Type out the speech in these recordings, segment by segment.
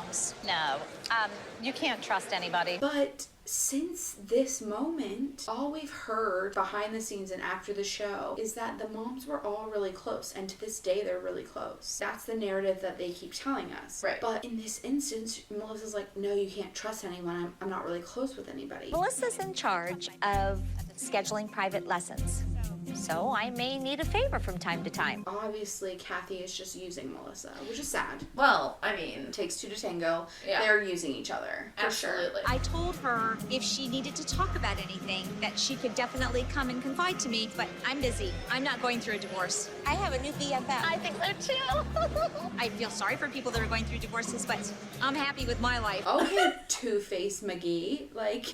moms. No, you can't trust anybody. But since this moment, all we've heard behind the scenes and after the show is that the moms were all really close, and to this day they're really close. That's the narrative that they keep telling us. Right. But in this instance, Melissa's like, no, you can't trust anyone. I'm not really close with anybody. Melissa's in charge of scheduling private lessons, so I may need a favor from time to time. Obviously, Kathy is just using Melissa, which is sad. Well, I mean, It takes two to tango. Yeah. They're using each other. For absolutely. I told her if she needed to talk about anything, that she could definitely come and confide to me, but I'm busy. I'm not going through a divorce. I have a new BFF. I think so too. I feel sorry for people that are going through divorces, but I'm happy with my life. Okay, Two-Face McGee. Like,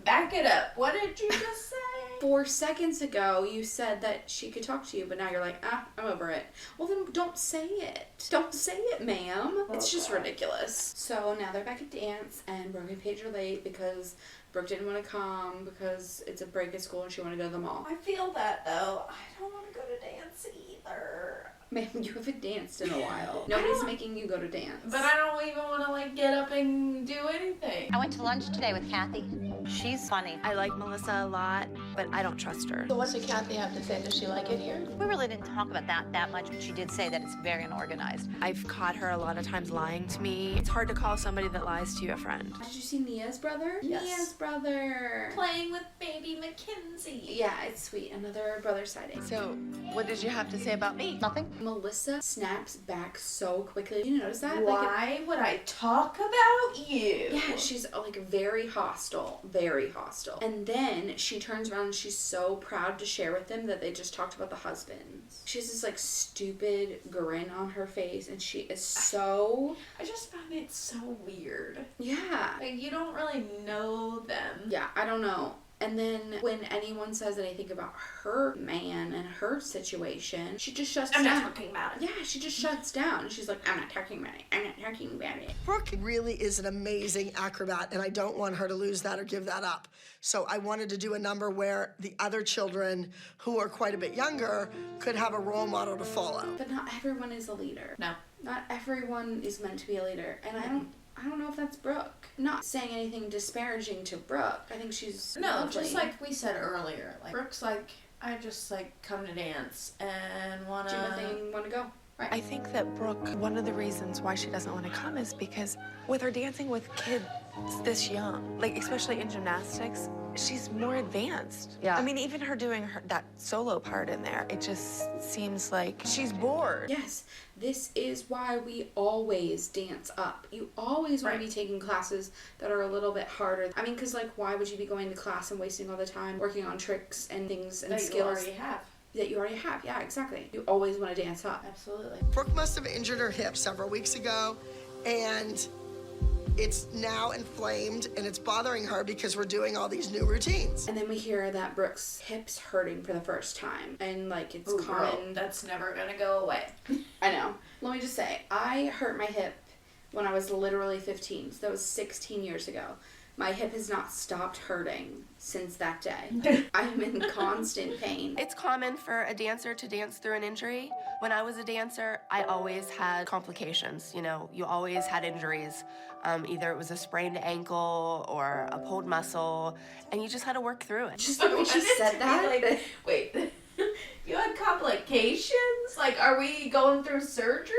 Back it up. What did you just say? 4 seconds ago, you said that she could talk to you, but now you're like, I'm over it. Well, then don't say it. Don't say it, ma'am. It's just ridiculous. So now they're back at dance, and Brooke and Paige are late because Brooke didn't want to come because it's a break at school and she wanted to go to the mall. I feel that, though. I don't want to go to dance either. Ma'am, you haven't danced in a while. Nobody's making you go to dance. But I don't even want to, like, get up and do anything. I went to lunch today with Kathy. She's funny. I like Melissa a lot, but I don't trust her. So what did Kathy have to say? Does she like it here? We really didn't talk about that much, but she did say that it's very unorganized. I've caught her a lot of times lying to me. It's hard to call somebody that lies to you a friend. Did you see Nia's brother? Yes. Nia's brother. Playing with baby Mackenzie. Yeah, it's sweet. Another brother sighting. So, what did you have to say about me? Nothing. Melissa snaps back so quickly. Did you notice that? Why would I talk about you? Yeah, she's like very hostile. Very hostile. And then she turns around and she's so proud to share with them that they just talked about the husbands. She has this like stupid grin on her face and she is so... I just found it so weird. Yeah. Like, you don't really know them. Yeah, I don't know. And then when anyone says anything about her man and her situation, she just shuts down. I'm not talking about it. Yeah, she just shuts down. She's like, I'm not talking about it. I'm not talking about it. Brooke really is an amazing acrobat, and I don't want her to lose that or give that up. So I wanted to do a number where the other children, who are quite a bit younger, could have a role model to follow. But not everyone is a leader. No. Not everyone is meant to be a leader. And I don't know if that's Brooke. Not saying anything disparaging to Brooke. I think she's No, lovely. just like we said earlier. Like, Brooke's like, I just like come to dance and wanna do my thing, want to go. Right. I think that Brooke, one of the reasons why she doesn't want to come is because with her dancing with kids this young, like especially in gymnastics, she's more advanced. Yeah. I mean, even her doing that solo part in there, it just seems like she's bored. Yes, this is why we always dance up. You always want to be taking classes that are a little bit harder. I mean, because like, why would you be going to class and wasting all the time working on tricks and things and that skills you already have. that you already have? Yeah, exactly. You always want to dance up. Absolutely. Brooke must have injured her hip several weeks ago, and it's now inflamed, and it's bothering her because we're doing all these new routines. And then we hear that Brooke's hip's hurting for the first time. And like, it's Ooh, common. girl, that's never gonna go away. I know. Let me just say, I hurt my hip when I was literally 15. So that was 16 years ago. My hip has not stopped hurting since that day. I am in constant pain. It's common for a dancer to dance through an injury. When I was a dancer, I always had complications. You know, you always had injuries. Either it was a sprained ankle or a pulled muscle, and you just had to work through it. Just the way she said that. Like, wait, you had complications? Like, are we going through surgery?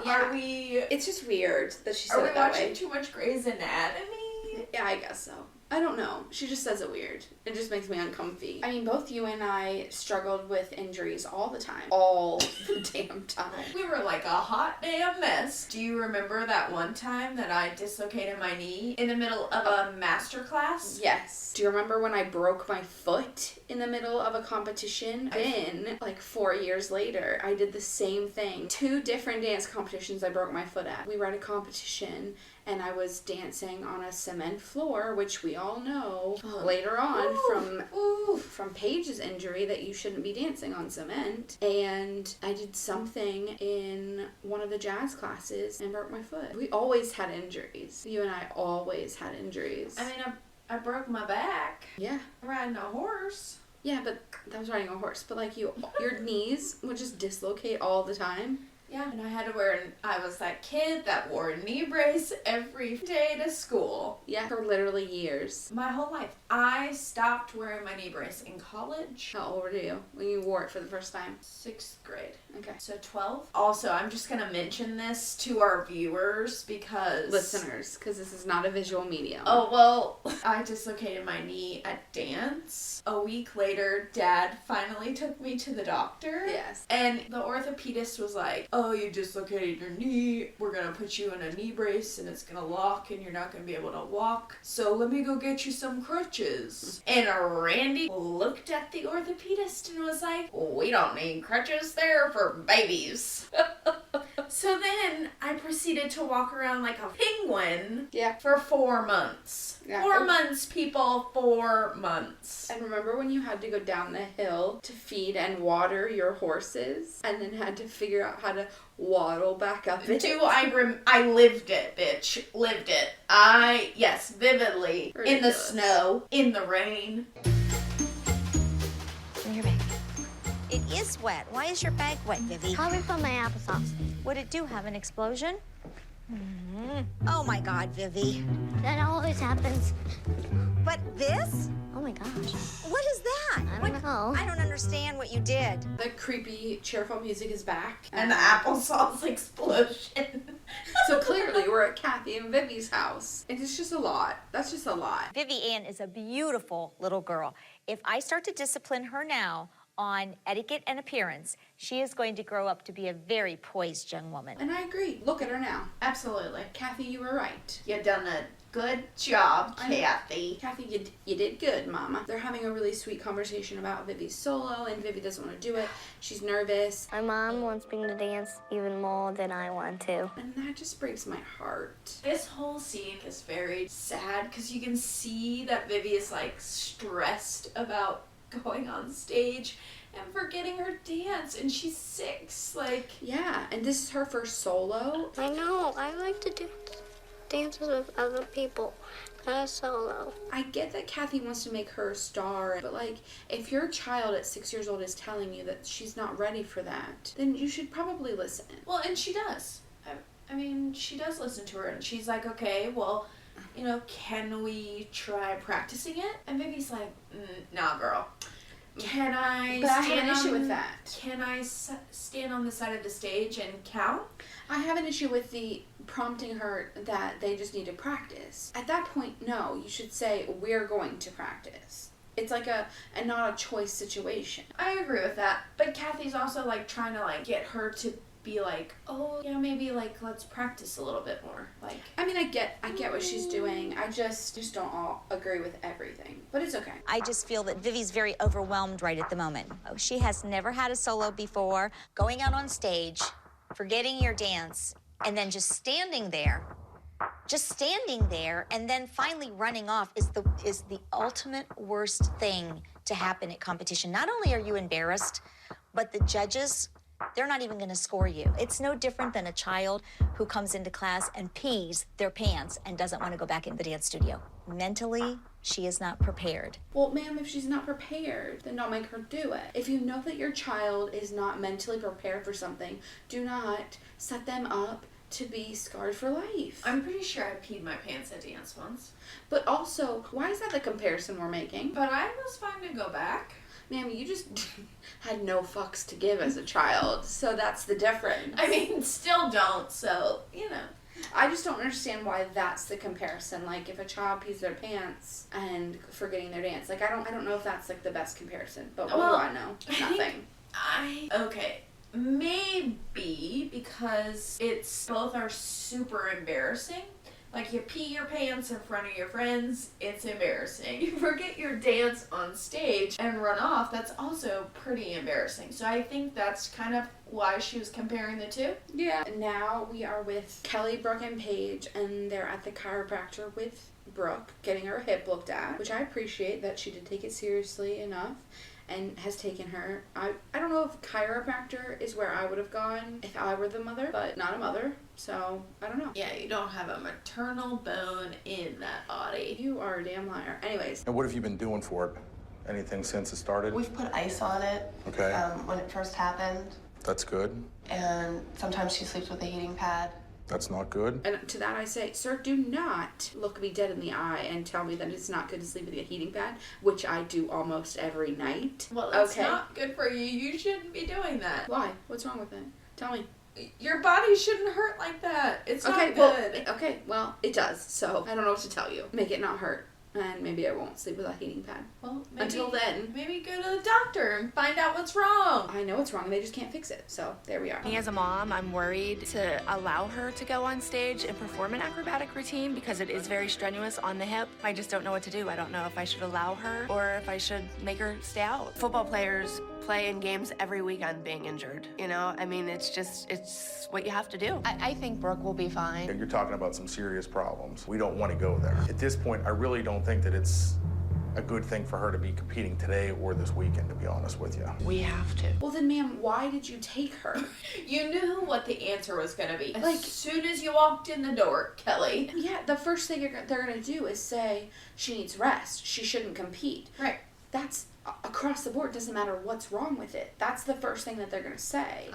Yeah. Are we? It's just weird that she said Are we it that watching way. too much Grey's Anatomy? Yeah, I guess so. I don't know. She just says it weird. It just makes me uncomfy. I mean, both you and I struggled with injuries all the time. All the damn time. We were like a hot damn mess. Do you remember that one time that I dislocated my knee in the middle of a master class? Yes. Do you remember when I broke my foot in the middle of a competition? Then, like 4 years later, I did the same thing. 2 different dance competitions I broke my foot at. We were at a competition and I was dancing on a cement floor, which we all know later on from Paige's injury that you shouldn't be dancing on cement. And I did something in one of the jazz classes and broke my foot. We always had injuries. You and I always had injuries. I mean, I broke my back Yeah. riding a horse. Yeah, but that was riding a horse. But like your knees would just dislocate all the time. Yeah, and I had to I was that kid that wore a knee brace every day to school. Yeah, for literally years. My whole life. I stopped wearing my knee brace in college. How old were you when you wore it for the first time? 6th grade. Okay. So 12. Also, I'm just going to mention this to our viewers because... Listeners, because this is not a visual medium. Oh, well, I dislocated my knee at dance. A week later, Dad finally took me to the doctor. Yes. And the orthopedist was like, oh, you dislocated your knee. We're going to put you in a knee brace and it's going to lock and you're not going to be able to walk. So let me go get you some crutches. And Randy looked at the orthopedist and was like, we don't need crutches, they're for babies. So then I proceeded to walk around like a penguin for 4 months. Yeah. 4 months, people, 4 months. And remember when you had to go down the hill to feed and water your horses and then had to figure out how to waddle back up it? I lived it, bitch. Lived it. Yes, vividly. Ridiculous. In the snow, in the rain. Bring your bag. It is wet. Why is your bag wet, Vivi? Probably from my applesauce. Would it have an explosion? Oh my God, Vivi. That always happens. But this? Oh my gosh. What is that? I don't know. I don't understand what you did. The creepy, cheerful music is back. And the applesauce explosion. So clearly we're at Kathy and Vivi's house. And it's just a lot. That's just a lot. Vivi Ann is a beautiful little girl. If I start to discipline her now on etiquette and appearance, she is going to grow up to be a very poised young woman. And I agree. Look at her now. Absolutely. Kathy, you were right. You done a good job, Kathy. Kathy, you did good, Mama. They're having a really sweet conversation about Vivi's solo, and Vivi doesn't want to do it. She's nervous. My mom wants me to dance even more than I want to. And that just breaks my heart. This whole scene is very sad because you can see that Vivi is like stressed about going on stage and forgetting her dance, and she's 6. Like, yeah, and this is her first solo. I know. I like to do dances with other people, not a solo. I get that Kathy wants to make her a star, but like, if your child at 6 years old is telling you that she's not ready for that, then you should probably listen. well, and she does. I mean, she does listen to her, and she's like, okay, well, you know, can we try practicing it? And Vivi's like, nah, girl. Can I But I have an issue with that. Can I stand on the side of the stage and count? I have an issue with the prompting her that they just need to practice. At that point, no, you should say, we're going to practice. It's like a not a choice situation. I agree with that. But Kathy's also like trying to like get her to be like, oh yeah, maybe like let's practice a little bit more. Like, I mean, I get what she's doing. I just don't all agree with everything. But it's okay. I just feel that Vivi's very overwhelmed right at the moment. Oh, she has never had a solo before. Going out on stage, forgetting your dance, and then just standing there, and then finally running off is the ultimate worst thing to happen at competition. Not only are you embarrassed, but the judges, they're not even going to score you. It's no different than a child who comes into class and pees their pants and doesn't want to go back into the dance studio. Mentally, she is not prepared. Well, ma'am, if she's not prepared, then don't make her do it. If you know that your child is not mentally prepared for something, do not set them up to be scarred for life. I'm pretty sure I peed my pants at dance once. But also, why is that the comparison we're making? But I was fine to go back. Ma'am, you just had no fucks to give as a child, so that's the difference. I mean, still don't, so, you know. I just don't understand why that's the comparison. Like, if a child pees their pants and forgetting their dance, like, I don't know if that's, like, the best comparison. But what do I know? Nothing. Okay. Maybe because both are super embarrassing. Like, you pee your pants in front of your friends, it's embarrassing. You forget your dance on stage and run off, that's also pretty embarrassing. So I think that's kind of why she was comparing the two. Yeah. Now we are with Kelly, Brooke, and Paige, and they're at the chiropractor with Brooke, getting her hip looked at, which I appreciate that she did take it seriously enough and has taken her. I don't know if chiropractor is where I would have gone if I were the mother, but not a mother, so I don't know. Yeah, you don't have a maternal bone in that body. You are a damn liar. Anyways. And what have you been doing for it? Anything since it started? We've put ice on it. Okay. When it first happened. That's good. And sometimes she sleeps with a heating pad. That's not good. And to that I say, sir, do not look me dead in the eye and tell me that it's not good to sleep with a heating pad, which I do almost every night. Well, it's not good for you. You shouldn't be doing that. Why? What's wrong with it? Tell me. Your body shouldn't hurt like that. It's not good. Well, it does. So I don't know what to tell you. Make it not hurt. And maybe I won't sleep with a heating pad. Well, maybe, until then, maybe go to the doctor and find out what's wrong. I know what's wrong. They just can't fix it. So there we are. Me as a mom, I'm worried to allow her to go on stage and perform an acrobatic routine because it is very strenuous on the hip. I just don't know what to do. I don't know if I should allow her or if I should make her stay out. Football players play in games every weekend being injured. You know, I mean, it's what you have to do. I think Brooke will be fine. You're talking about some serious problems. We don't want to go there. At this point, I really don't think that it's a good thing for her to be competing today or this weekend, to be honest with you. We have to. Well then, ma'am, why did you take her? You knew what the answer was going to be. Like, as soon as you walked in the door, Kelly. Yeah, the first thing they're going to do is say she needs rest. She shouldn't compete. Right. That's across the board. Doesn't matter what's wrong with it. That's the first thing that they're going to say.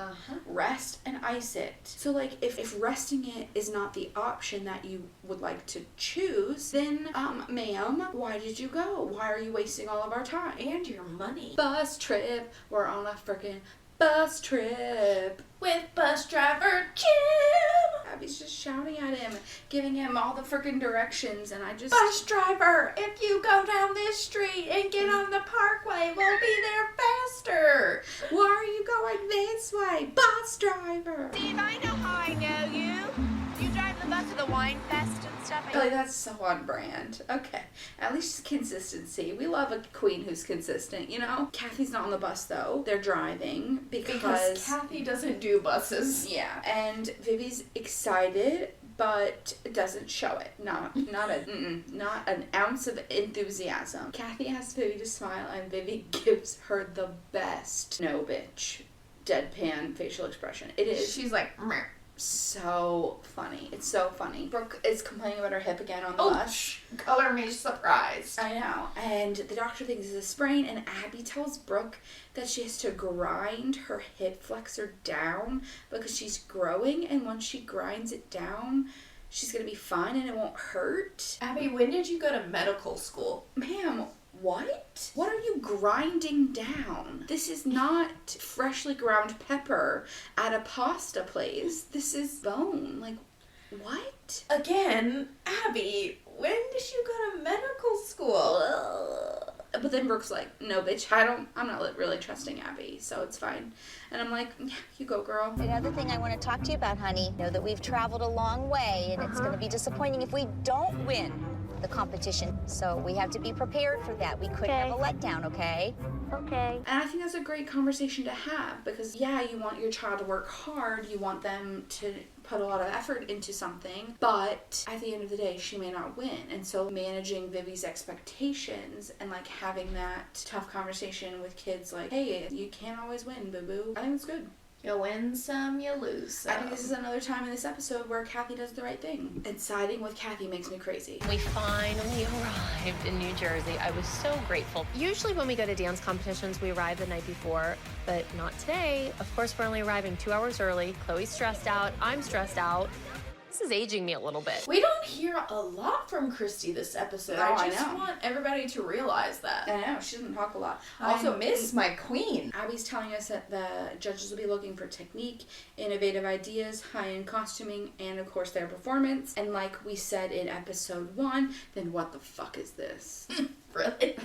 Rest and ice it. So, like, if resting it is not the option that you would like to choose, then, ma'am, why did you go? Why are you wasting all of our time? And your money. Bus trip. We're on a freaking bus trip. With bus driver Jim. Abby's just shouting at him, giving him all the freaking directions, and I just... Bus driver, if you go down this street and get on the parkway, we'll be there faster. Why are you going this way, bus driver? Steve, I know how I know you. You drive the bus to the wine fest and stuff. Like, that's so on brand. Okay. At least consistency. We love a queen who's consistent, you know? Kathy's not on the bus, though. They're driving because Kathy doesn't do buses. Yeah. And Vivi's excited, but doesn't show it. Not an ounce of enthusiasm. Kathy asks Vivi to smile, and Vivi gives her the best no bitch deadpan facial expression. It is. She's like, meh. So funny. It's so funny. Brooke is complaining about her hip again on the bus. Color me surprised. I know. And the doctor thinks it's a sprain, and Abby tells Brooke that she has to grind her hip flexor down because she's growing, and once she grinds it down, she's going to be fine and it won't hurt. Abby, when did you go to medical school? Ma'am, what? What are you grinding down? This is not freshly ground pepper at a pasta place. This is bone. Like, what? Again, Abby, when did you go to medical school? But then Brooke's like, no, bitch, I'm not really trusting Abby, so it's fine. And I'm like, yeah, you go, girl. Another thing I want to talk to you about, honey, know that we've traveled a long way, and it's going to be disappointing if we don't win the competition. So we have to be prepared for that. We could have a letdown, okay? Okay. And I think that's a great conversation to have because, yeah, you want your child to work hard. You want them to put a lot of effort into something. But at the end of the day, she may not win. And so managing Vivi's expectations and, like, having that tough conversation with kids like, hey, you can't always win, boo-boo. I think it's good. You win some, you lose some. I think this is another time in this episode where Kathy does the right thing. And siding with Kathy makes me crazy. We finally arrived in New Jersey. I was so grateful. Usually when we go to dance competitions, we arrive the night before, but not today. Of course, we're only arriving 2 hours early. Chloe's stressed out. I'm stressed out. This is aging me a little bit. We don't hear a lot from Christy this episode. Oh, I just want everybody to realize that. I know, she doesn't talk a lot. I also miss my queen. Abby's telling us that the judges will be looking for technique, innovative ideas, high-end costuming, and of course their performance. And like we said in episode 1, then what the fuck is this? Really?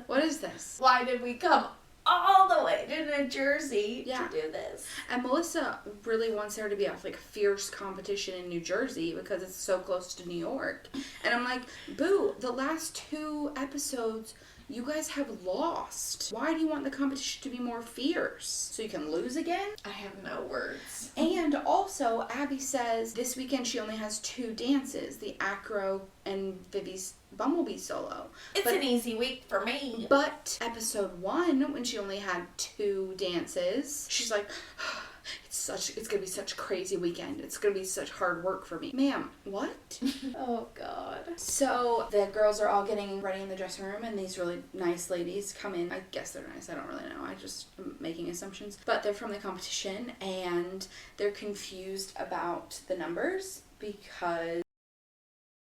What is this? Why did we come all the way to New Jersey to do this? And Melissa really wants there to be a fierce competition in New Jersey because it's so close to New York. And I'm like, boo, the last 2 episodes you guys have lost. Why do you want the competition to be more fierce? So you can lose again? I have no words. And also, Abby says this weekend she only has 2 dances, the acro and Vivi's Bumblebee solo. It's an easy week for me. But episode 1, when she only had 2 dances, she's like, It's gonna be such a crazy weekend. It's gonna be such hard work for me. Ma'am, what? Oh, God. So the girls are all getting ready in the dressing room, and these really nice ladies come in. I guess they're nice. I don't really know. I just am making assumptions. But they're from the competition, and they're confused about the numbers because